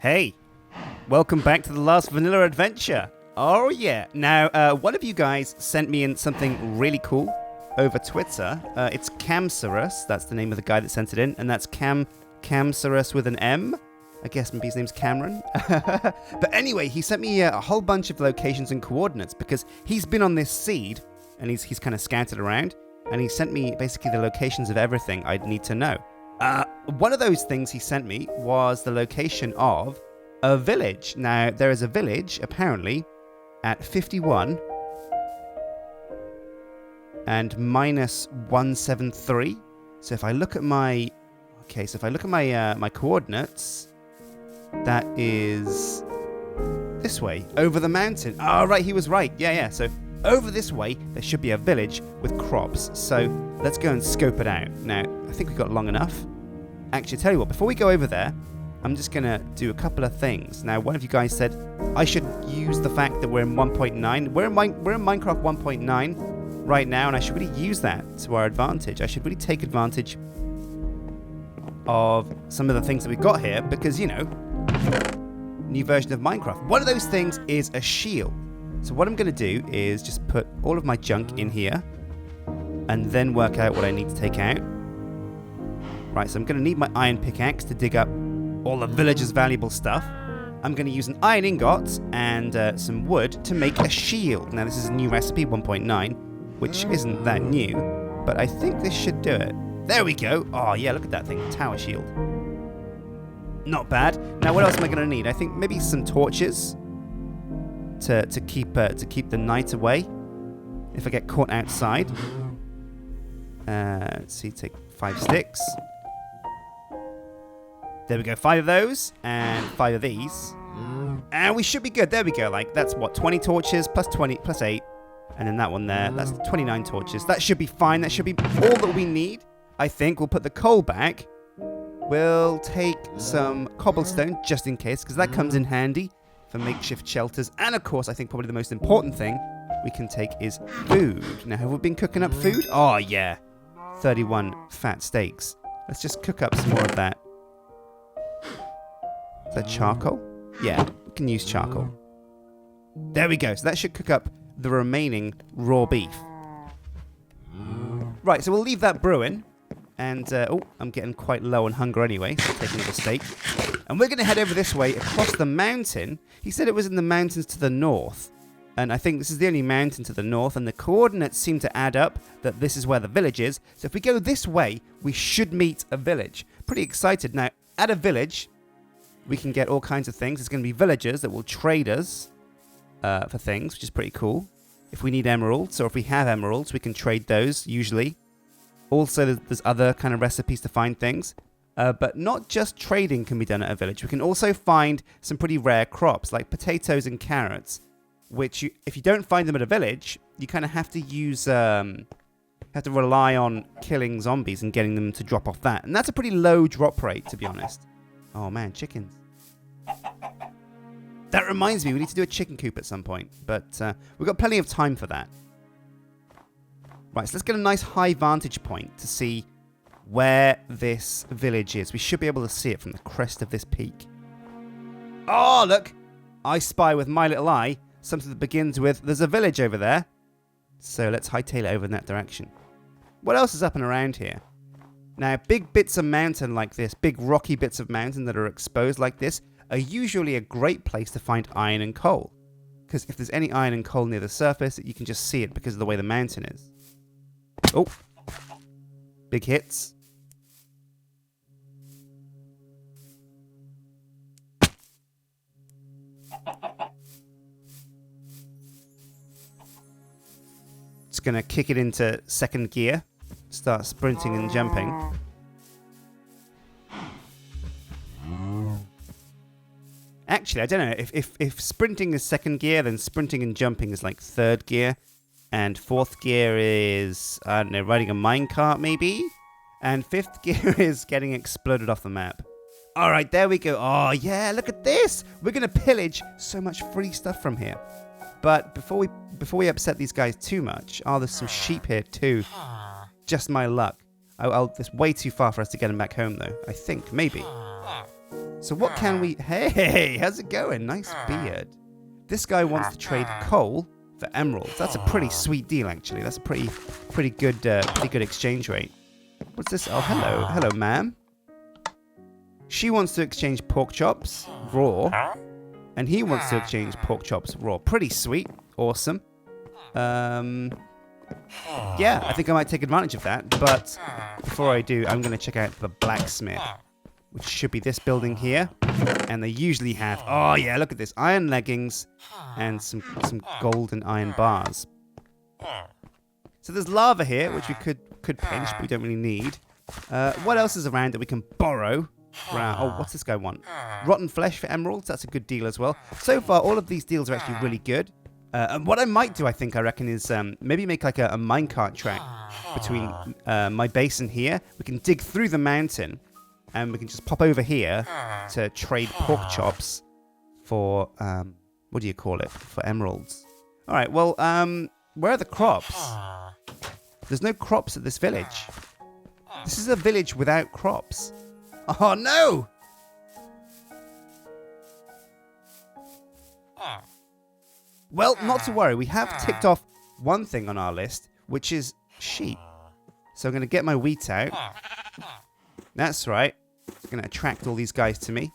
Hey, welcome back to the last vanilla adventure. Oh yeah. Now, one of you guys sent me in something really cool over Twitter. It's Camcerus. That's the name of the guy that sent it in, and that's Camcerus with an M. I guess maybe his name's Cameron. But anyway, he sent me a whole bunch of locations and coordinates because he's been on this seed and he's kind of scouted around, and he sent me basically the locations of everything I'd need to know. One of those things he sent me was the location of a village. Now, there is a village, apparently, at 51 and minus 173. So if I look at my... Okay, so if I look at my coordinates, that is this way, over the mountain. Oh, right, he was right. Yeah. So over this way, there should be a village with crops. So let's go and scope it out. Now, I think we've got long enough. Actually, tell you what, before we go over there, I'm just going to do a couple of things. Now, one of you guys said I should use the fact that we're in 1.9. We're in Minecraft 1.9 right now, and I should really use that to our advantage. I should really take advantage of some of the things that we've got here because, you know, new version of Minecraft. One of those things is a shield. So what I'm going to do is just put all of my junk in here and then work out what I need to take out. Right, so I'm going to need my iron pickaxe to dig up all the villagers' valuable stuff. I'm going to use an iron ingot and some wood to make a shield. Now, this is a new recipe, 1.9, which isn't that new, but I think this should do it. There we go. Oh, yeah, look at that thing. Tower shield. Not bad. Now, what else am I going to need? I think maybe some torches to keep the night away if I get caught outside. Let's see, take 5 sticks. There we go, 5 of those, and 5 of these. And we should be good. There we go. Like, that's what, 20 torches plus 20 plus 8. And then that one there, that's 29 torches. That should be fine. That should be all that we need. I think we'll put the coal back. We'll take some cobblestone, just in case, because that comes in handy for makeshift shelters. And, of course, I think probably the most important thing we can take is food. Now, have we been cooking up food? Oh, yeah. 31 fat steaks. Let's just cook up some more of that. Is that charcoal? Yeah, we can use charcoal. There we go. So that should cook up the remaining raw beef. Right, so we'll leave that brewing. And, I'm getting quite low on hunger anyway, so I'll take another steak. And we're going to head over this way across the mountain. He said it was in the mountains to the north. And I think this is the only mountain to the north, and the coordinates seem to add up that this is where the village is. So if we go this way, we should meet a village. Pretty excited. Now, at a village, we can get all kinds of things. There's going to be villagers that will trade us for things, which is pretty cool. If we need emeralds, or if we have emeralds, we can trade those, usually. Also, there's other kind of recipes to find things. But not just trading can be done at a village. We can also find some pretty rare crops, like potatoes and carrots, which, if you don't find them at a village, you kind of have to use... have to rely on killing zombies and getting them to drop off that. And that's a pretty low drop rate, to be honest. Oh, man, chickens. That reminds me, we need to do a chicken coop at some point. But we've got plenty of time for that. Right, so let's get a nice high vantage point to see where this village is. We should be able to see it from the crest of this peak. Oh, look! I spy with my little eye something that begins with, there's a village over there. So let's hightail it over in that direction. What else is up and around here? Now, big bits of mountain like this, big rocky bits of mountain that are exposed like this, are usually a great place to find iron and coal. Because if there's any iron and coal near the surface, you can just see it because of the way the mountain is. Oh, big hits. Just going to kick it into second gear. Start sprinting and jumping. Actually, I don't know. If sprinting is second gear, then sprinting and jumping is like third gear. And fourth gear is, I don't know, riding a minecart maybe? And fifth gear is getting exploded off the map. Alright, there we go. Oh, yeah, look at this. We're going to pillage so much free stuff from here. But before we upset these guys too much... Oh, there's some sheep here too. Just my luck. It's way too far for us to get them back home, though. I think, maybe. So what can we... Hey, how's it going? Nice beard. This guy wants to trade coal for emeralds. That's a pretty sweet deal, actually. That's a pretty good exchange rate. What's this? Oh, hello, ma'am. She wants to exchange pork chops raw, and he wants to exchange pork chops raw. Pretty sweet, awesome. Yeah, I think I might take advantage of that. But before I do, I'm going to check out the blacksmith, which should be this building here. And they usually have, oh yeah, look at this, iron leggings and some gold and iron bars. So there's lava here, which we could pinch, but we don't really need. What else is around that we can borrow? Oh, what's this guy want? Rotten flesh for emeralds. That's a good deal as well. So far, all of these deals are actually really good. And what I might do, I reckon, is maybe make like a minecart track between my base and here. We can dig through the mountain, and we can just pop over here to trade pork chops for, what do you call it? For emeralds. All right, well, where are the crops? There's no crops at this village. This is a village without crops. Oh, no! Well, not to worry. We have ticked off one thing on our list, which is sheep. So I'm going to get my wheat out. That's right. I'm going to attract all these guys to me.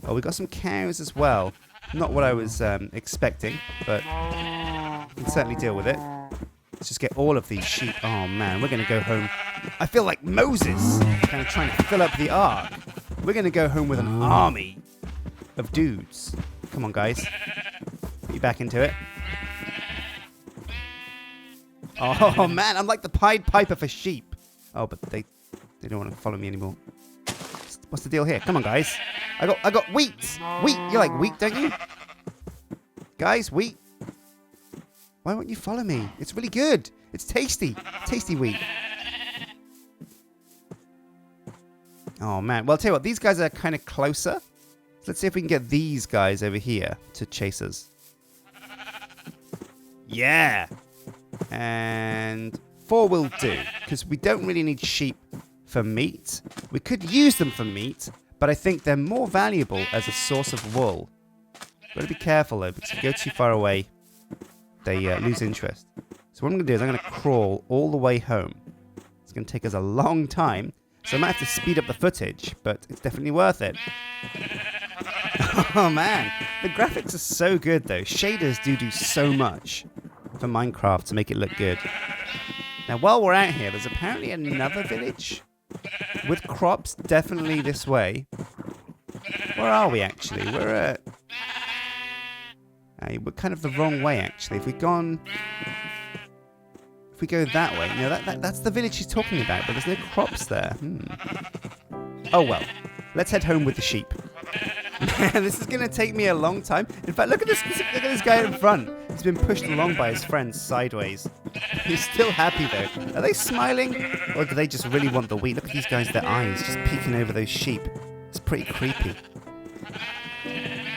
Oh, we got some cows as well. Not what I was expecting, but we can certainly deal with it. Let's just get all of these sheep. Oh, man, we're going to go home. I feel like Moses, kind of trying to fill up the ark. We're going to go home with an army of dudes. Come on, guys. Put you back into it. Oh, man, I'm like the Pied Piper for sheep. Oh, but they don't want to follow me anymore. What's the deal here? Come on, guys. I got wheat. Wheat. You like wheat, don't you? Guys, wheat. Why won't you follow me? It's really good. It's tasty. Tasty wheat. Oh, man. Well, I'll tell you what. These guys are kind of closer. So let's see if we can get these guys over here to chase us. Yeah. And 4 will do. Because we don't really need sheep for meat. We could use them for meat, but I think they're more valuable as a source of wool. Got to be careful, though, because if you go too far away, they lose interest. So what I'm going to do is I'm going to crawl all the way home. It's going to take us a long time, so I might have to speed up the footage, but it's definitely worth it. Oh, man. The graphics are so good, though. Shaders do so much for Minecraft to make it look good. Now, while we're out here, there's apparently another village with crops, definitely this way. Where are we, actually? We're kind of the wrong way, actually. If we go that way, no, that's the village she's talking about, but there's no crops there. Oh, well. Let's head home with the sheep. This is going to take me a long time. In fact, look at this guy in front. He's been pushed along by his friends sideways. He's still happy, though. Are they smiling? Or do they just really want the wheat? Look at these guys, their eyes just peeking over those sheep. It's pretty creepy.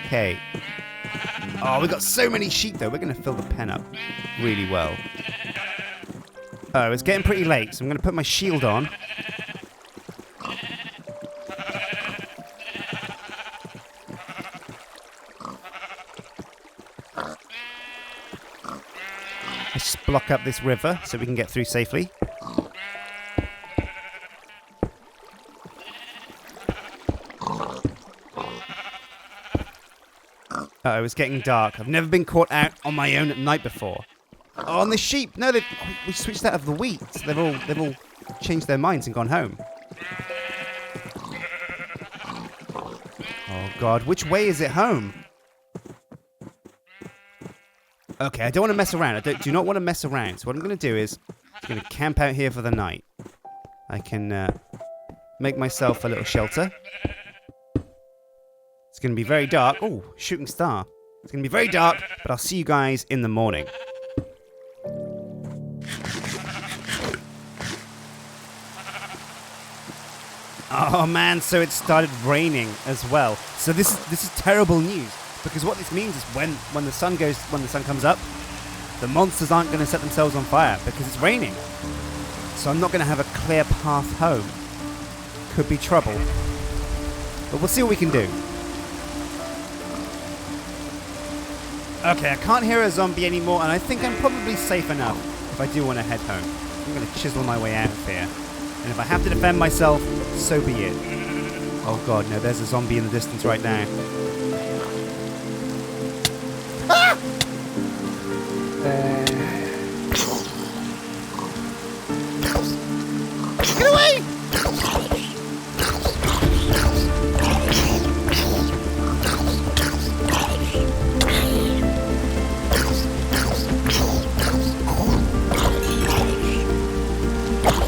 Okay. Oh, we've got so many sheep, though. We're going to fill the pen up really well. Oh, it's getting pretty late, so I'm going to put my shield on. Let's just block up this river so we can get through safely. Uh-oh, it's getting dark. I've never been caught out on my own at night before. Oh, and the sheep! No, we switched that of the wheat. They've all changed their minds and gone home. Oh God, which way is it home? Okay, I don't want to mess around. I do not want to mess around. So what I'm going to do is I'm going to camp out here for the night. I can make myself a little shelter. It's going to be very dark. Oh, shooting star. It's going to be very dark, but I'll see you guys in the morning. Oh man, so it started raining as well. So this is terrible news, because what this means is when the sun comes up, the monsters aren't going to set themselves on fire because it's raining. So I'm not going to have a clear path home. Could be trouble. But we'll see what we can do. Okay, I can't hear a zombie anymore, and I think I'm probably safe enough if I do want to head home. I'm going to chisel my way out of here. And if I have to defend myself, so be it. Oh god, no, there's a zombie in the distance right now. Ah! Get away!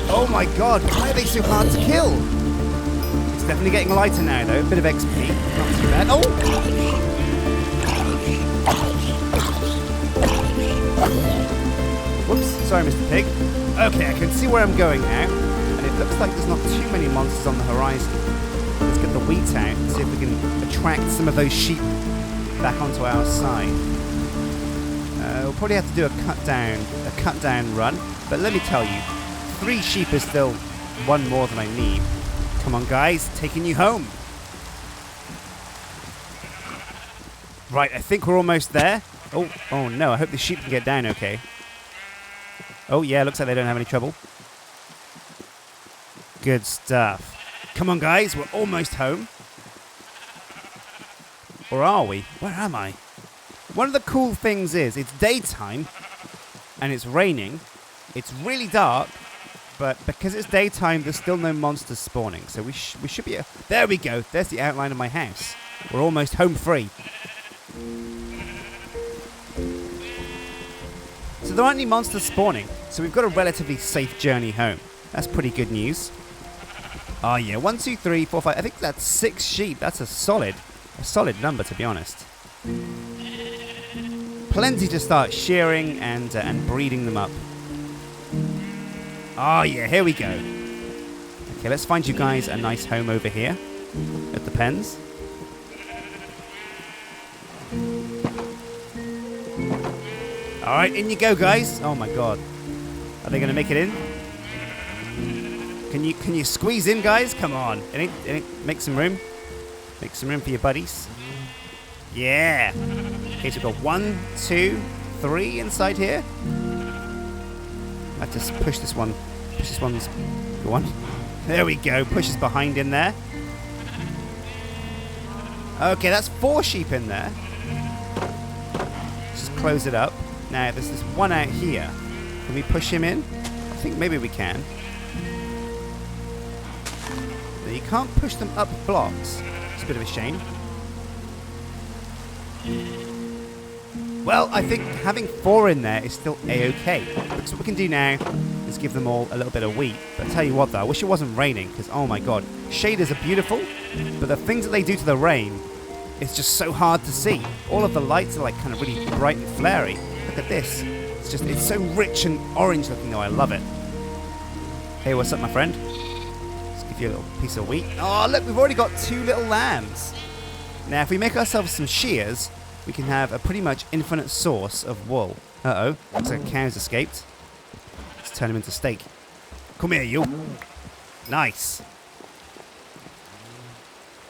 Oh my god, why are they so hard to kill? It's definitely getting lighter now though, a bit of XP, not too bad. Oh! Whoops, sorry Mr. Pig. Okay, I can see where I'm going now, and it looks like there's not too many monsters on the horizon. Let's get the wheat out and see if we can attract some of those sheep back onto our side. We'll probably have to do a cut down run, but let me tell you, 3 sheep is still 1 more than I need. Come on guys, taking you home. Right, I think we're almost there. Oh no, I hope the sheep can get down okay. Oh yeah, looks like they don't have any trouble. Good stuff. Come on guys, we're almost home. Or are we? Where am I? One of the cool things is, it's daytime, and it's raining. It's really dark, but because it's daytime, there's still no monsters spawning. So we should be... There we go. There's the outline of my house. We're almost home free. So there aren't any monsters spawning, so we've got a relatively safe journey home. That's pretty good news. Oh yeah, 1, 2, 3, 4, 5. I think that's 6 sheep. That's a solid number, to be honest. Plenty to start shearing and breeding them up. Oh yeah, here we go. Okay, let's find you guys a nice home over here at the pens. Alright, in you go guys. Oh my god. Are they gonna make it in? Can you squeeze in guys? Come on. Make some room. Make some room for your buddies. Yeah. Okay, so we've got 1, 2, 3 inside here. I have to push this one. Push this one's... Go on. There we go. Push us behind in there. Okay, that's 4 sheep in there. Just close it up. Now, there's this one out here. Can we push him in? I think maybe we can. But you can't push them up blocks. It's a bit of a shame. Well, I think having 4 in there is still a-okay. Because what we can do now is give them all a little bit of wheat. But I tell you what though, I wish it wasn't raining, because oh my god, shaders are beautiful, but the things that they do to the rain, it's just so hard to see. All of the lights are like kind of really bright and flary. Look at this. It's so rich and orange looking though, I love it. Hey, what's up my friend? Let's give you a little piece of wheat. Oh look, we've already got 2 little lambs. Now if we make ourselves some shears, we can have a pretty much infinite source of wool. Uh-oh, looks like a cow's escaped. Let's turn him into steak. Come here, you. Nice.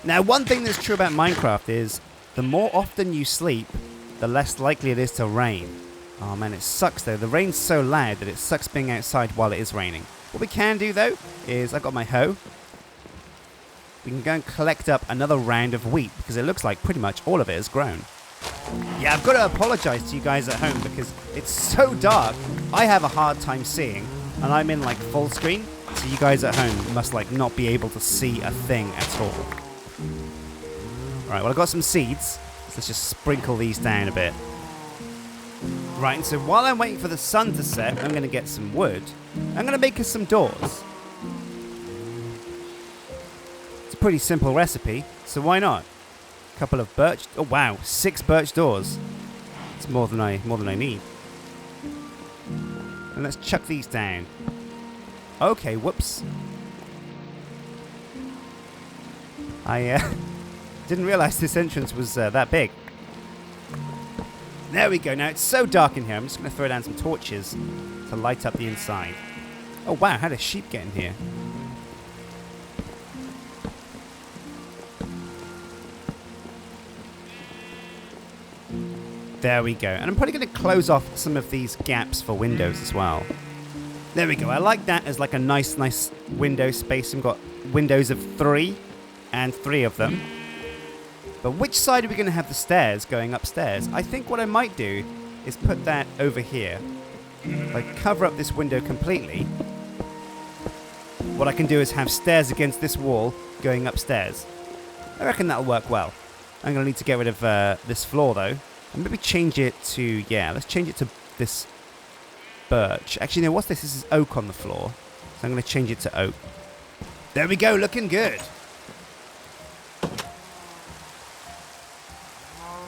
Now, one thing that's true about Minecraft is the more often you sleep, the less likely it is to rain. Oh man, it sucks though. The rain's so loud that it sucks being outside while it is raining. What we can do though is, I've got my hoe. We can go and collect up another round of wheat because it looks like pretty much all of it has grown. Yeah, I've got to apologise to you guys at home because it's so dark, I have a hard time seeing, and I'm in like full screen, so you guys at home must like not be able to see a thing at all. Right, well I've got some seeds, so let's just sprinkle these down a bit. Right, and so while I'm waiting for the sun to set, I'm going to get some wood. I'm going to make us some doors. It's a pretty simple recipe, so why not? Couple of birch. Oh wow, 6 birch doors. It's more than I need. And let's chuck these down. Okay, whoops. I didn't realize this entrance was that big. There we go. Now it's so dark in here. I'm just going to throw down some torches to light up the inside. Oh wow, how did sheep get in here? There we go. And I'm probably going to close off some of these gaps for windows as well. There we go. I like that as like a nice window space. We've got windows of 3 and 3 of them. But which side are we going to have the stairs going upstairs? I think what I might do is put that over here. Like cover up this window completely. What I can do is have stairs against this wall going upstairs. I reckon that'll work well. I'm going to need to get rid of this floor though. And maybe change it to, yeah, let's change it to this birch. Actually, no, what's this? This is oak on the floor. So I'm going to change it to oak. There we go, looking good.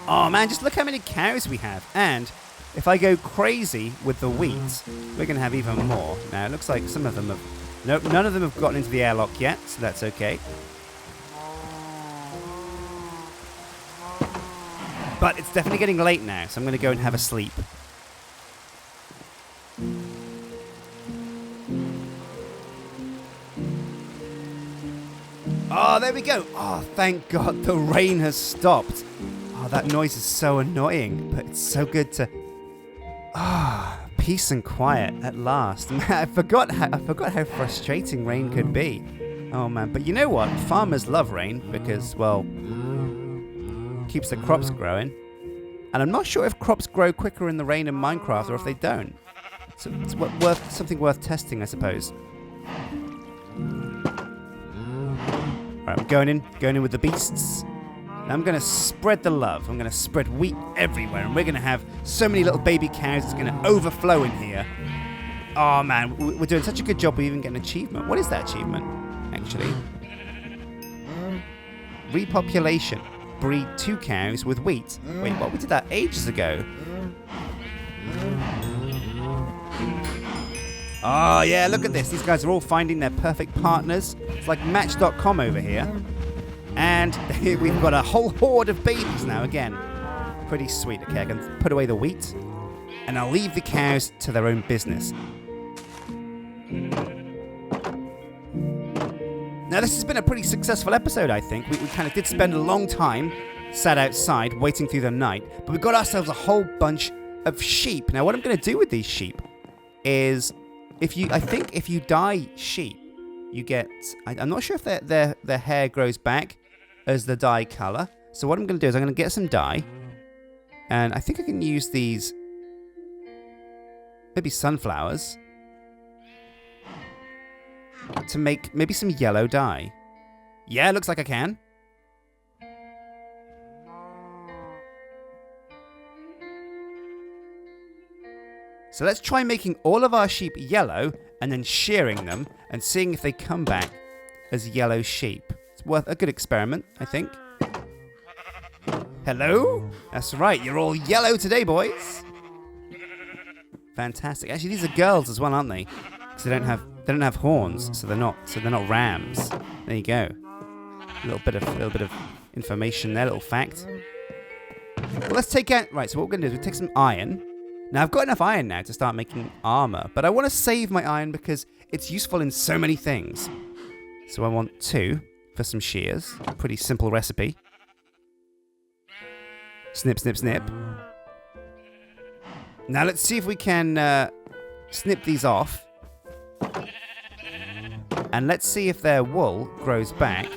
Oh man, just look how many cows we have. And if I go crazy with the wheat, we're going to have even more. Now, it looks like some of them have... Nope, none of them have gotten into the airlock yet, so that's okay. But it's definitely getting late now, so I'm going to go and have a sleep. Oh, there we go. Oh, thank God the rain has stopped. Oh, that noise is so annoying, but it's so good to... Ah, peace and quiet at last. Man, I forgot how frustrating rain could be. Oh man, but you know what? Farmers love rain because, well, keeps the crops growing. And I'm not sure if crops grow quicker in the rain in Minecraft or if they don't. So it's something worth testing, I suppose. Alright, I'm going in with the beasts. I'm going to spread the love. I'm going to spread wheat everywhere. And we're going to have so many little baby cows. It's going to overflow in here. Oh, man. We're doing such a good job. We even get an achievement. What is that achievement, actually? Repopulation. Breed 2 cows with wheat. Wait, what? We did that ages ago. Oh, yeah. Look at this. These guys are all finding their perfect partners. It's like Match.com over here. And we've got a whole horde of babies now again. Pretty sweet. Okay, I can put away the wheat. And I'll leave the cows to their own business. Now, this has been a pretty successful episode, I think. We kind of did spend a long time sat outside waiting through the night. But we got ourselves a whole bunch of sheep. Now, what I'm going to do with these sheep is... I think if you dye sheep, you get... I'm not sure if their hair grows back as the dye color. So what I'm going to do is I'm going to get some dye. And I think I can use these... maybe sunflowers. To make maybe some yellow dye. Yeah, looks like I can. So let's try making all of our sheep yellow and then shearing them and seeing if they come back as yellow sheep. It's worth a good experiment, I think. Hello? That's right, you're all yellow today, boys. Fantastic. Actually, these are girls as well, aren't they? Because they don't have horns, so they're not rams. There you go. A little bit of information there, little fact. Well, let's take out... Right, so what we're going to do is we'll take some iron. Now, I've got enough iron now to start making armor, but I want to save my iron because it's useful in so many things. So I want 2 for some shears. Pretty simple recipe. Snip, snip, snip. Now, let's see if we can snip these off. And let's see if their wool grows back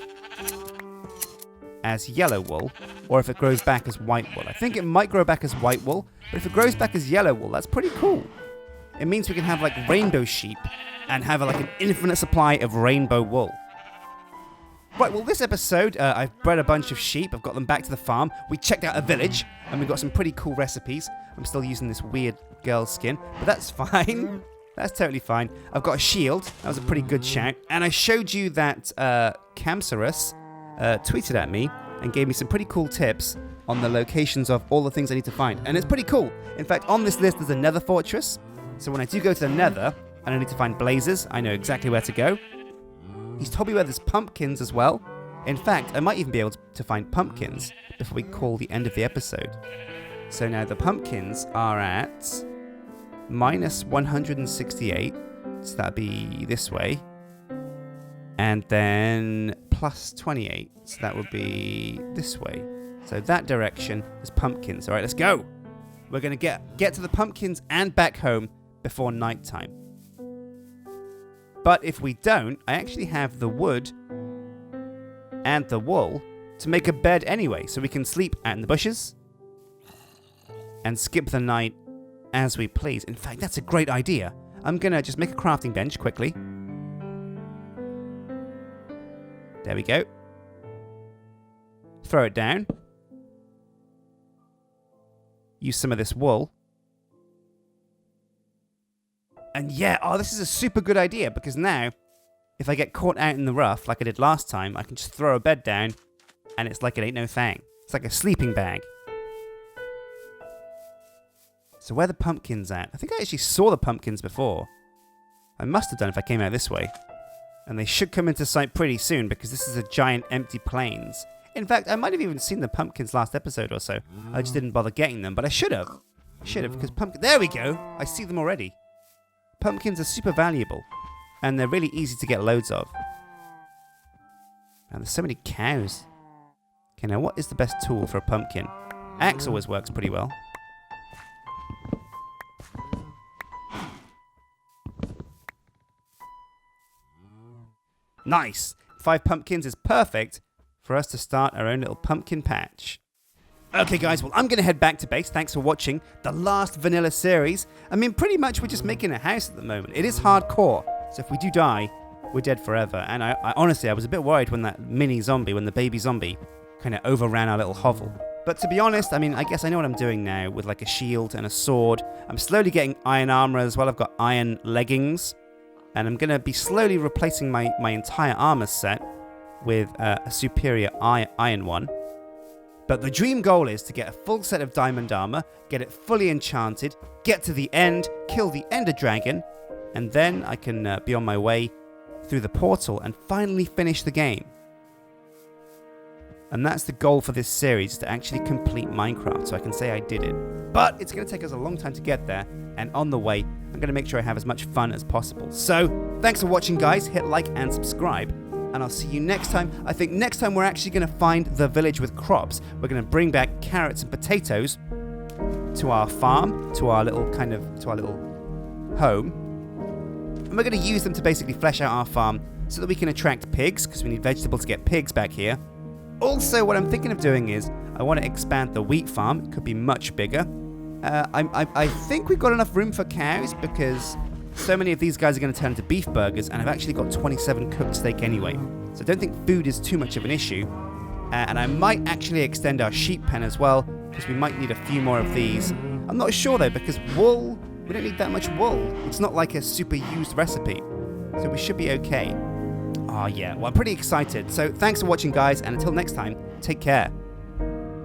as yellow wool, or if it grows back as white wool. I think it might grow back as white wool, but if it grows back as yellow wool, that's pretty cool. It means we can have like rainbow sheep and have like an infinite supply of rainbow wool. Right, well, this episode, I've bred a bunch of sheep. I've got them back to the farm. We checked out a village, and we got some pretty cool recipes. I'm still using this weird girl skin, but that's fine. That's totally fine. I've got a shield. That was a pretty good shout. And I showed you that Camcerus tweeted at me and gave me some pretty cool tips on the locations of all the things I need to find. And it's pretty cool. In fact, on this list, there's a nether fortress. So when I do go to the nether, and I need to find blazes, I know exactly where to go. He's told me where there's pumpkins as well. In fact, I might even be able to find pumpkins before we call the end of the episode. So now the pumpkins are at minus 168. So that'd be this way. And then plus 28. So that would be this way. So that direction is pumpkins. All right, let's go. we're going to get to the pumpkins and back home before nighttime. But if we don't, I actually have the wood and the wool to make a bed anyway, so we can sleep out in the bushes and skip the night as we please. In fact, that's a great idea. I'm going to just make a crafting bench quickly. There we go. Throw it down. Use some of this wool. And yeah, this is a super good idea, because now, if I get caught out in the rough like I did last time, I can just throw a bed down and it's like it ain't no thing. It's like a sleeping bag. So where are the pumpkins at? I think I actually saw the pumpkins before. I must have done if I came out this way. And they should come into sight pretty soon, because this is a giant empty plains. In fact, I might have even seen the pumpkins last episode or so. I just didn't bother getting them, but I should have. Because there we go. I see them already. Pumpkins are super valuable, and they're really easy to get loads of. And there's so many cows. Okay, now what is the best tool for a pumpkin? Axe always works pretty well. Nice! 5 pumpkins is perfect for us to start our own little pumpkin patch. Okay guys, well I'm going to head back to base. Thanks for watching the last vanilla series. I mean, pretty much we're just making a house at the moment. It is hardcore, so if we do die, we're dead forever. And I honestly, I was a bit worried when that mini zombie, when the baby zombie kind of overran our little hovel. But to be honest, I mean, I guess I know what I'm doing now with like a shield and a sword. I'm slowly getting iron armor as well. I've got iron leggings. And I'm going to be slowly replacing my entire armor set with a superior iron one. But the dream goal is to get a full set of diamond armor, get it fully enchanted, get to the end, kill the ender dragon, and then I can be on my way through the portal and finally finish the game. And that's the goal for this series, to actually complete Minecraft, so I can say I did it. But it's going to take us a long time to get there, and on the way, I'm going to make sure I have as much fun as possible. So, thanks for watching guys, hit like and subscribe, and I'll see you next time. I think next time we're actually going to find the village with crops. We're going to bring back carrots and potatoes to our farm, to our little home, and we're going to use them to basically flesh out our farm so that we can attract pigs, because we need vegetables to get pigs back here. Also, what I'm thinking of doing is, I want to expand the wheat farm. It could be much bigger. I think we've got enough room for cows, because so many of these guys are going to turn into beef burgers, and I've actually got 27 cooked steak anyway. So I don't think food is too much of an issue. And I might actually extend our sheep pen as well, because we might need a few more of these. I'm not sure though, because wool, we don't need that much wool. It's not like a super used recipe. So we should be okay. Oh yeah, well I'm pretty excited. So thanks for watching guys, and until next time, take care.